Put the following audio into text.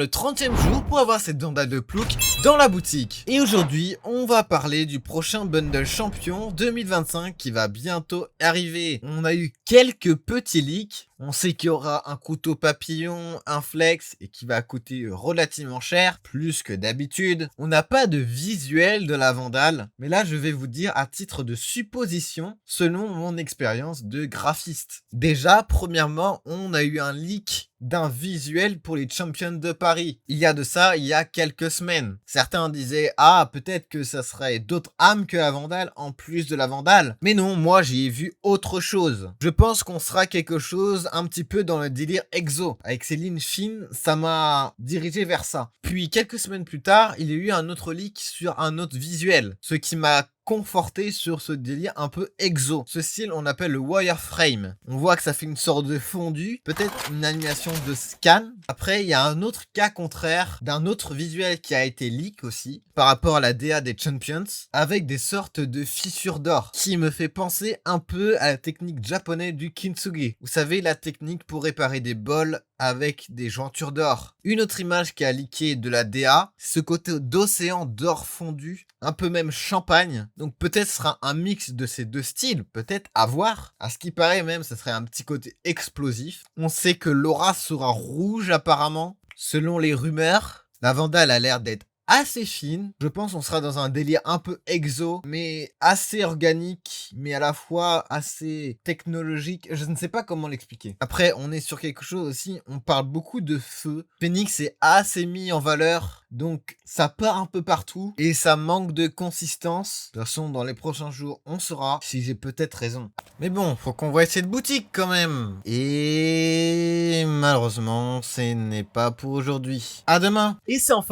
Le 30e jour pour avoir cette bandale de plouc dans la boutique. Et aujourd'hui, on va parler du prochain bundle champion 2025 qui va bientôt arriver. On a eu quelques petits leaks. On sait qu'il y aura un couteau papillon, un flex et qui va coûter relativement cher, plus que d'habitude. On n'a pas de visuel de la vandale, mais là je vais vous dire à titre de supposition, selon mon expérience de graphiste. Déjà, premièrement, on a eu un leak d'un visuel pour les Champions de Paris. Il y a quelques semaines. Certains disaient, ah, peut-être que ça serait d'autres âmes que la Vandale, en plus de la Vandale. Mais non, moi, j'y ai vu autre chose. Je pense qu'on sera quelque chose un petit peu dans le délire exo. Avec ces lignes fines, ça m'a dirigé vers ça. Puis, quelques semaines plus tard, il y a eu un autre leak sur un autre visuel. Ce qui m'a conforté sur ce délire un peu exo. Ce style, on appelle le wireframe. On voit que ça fait une sorte de fondu, peut-être une animation de scan. Après, il y a un autre cas contraire d'un autre visuel qui a été leak aussi, par rapport à la DA des Champions, avec des sortes de fissures d'or, qui me fait penser un peu à la technique japonaise du kintsugi. Vous savez, la technique pour réparer des bols avec des jointures d'or. Une autre image qui a leaké de la DA, ce côté d'océan d'or fondu, un peu même champagne. Donc peut-être ce sera un mix de ces deux styles, peut-être à voir. À ce qui paraît même, ça serait un petit côté explosif. On sait que l'aura sera rouge apparemment, selon les rumeurs. La Vandale a l'air d'être assez fine. Je pense qu'on sera dans un délire un peu exo, mais assez organique, mais à la fois assez technologique. Je ne sais pas comment l'expliquer. Après, on est sur quelque chose aussi, on parle beaucoup de feu. Phoenix est assez mis en valeur, donc ça part un peu partout et ça manque de consistance. De toute façon, dans les prochains jours, on saura si j'ai peut-être raison. Mais bon, faut qu'on voie cette boutique quand même. Et malheureusement, ce n'est pas pour aujourd'hui. À demain. Et c'est enfin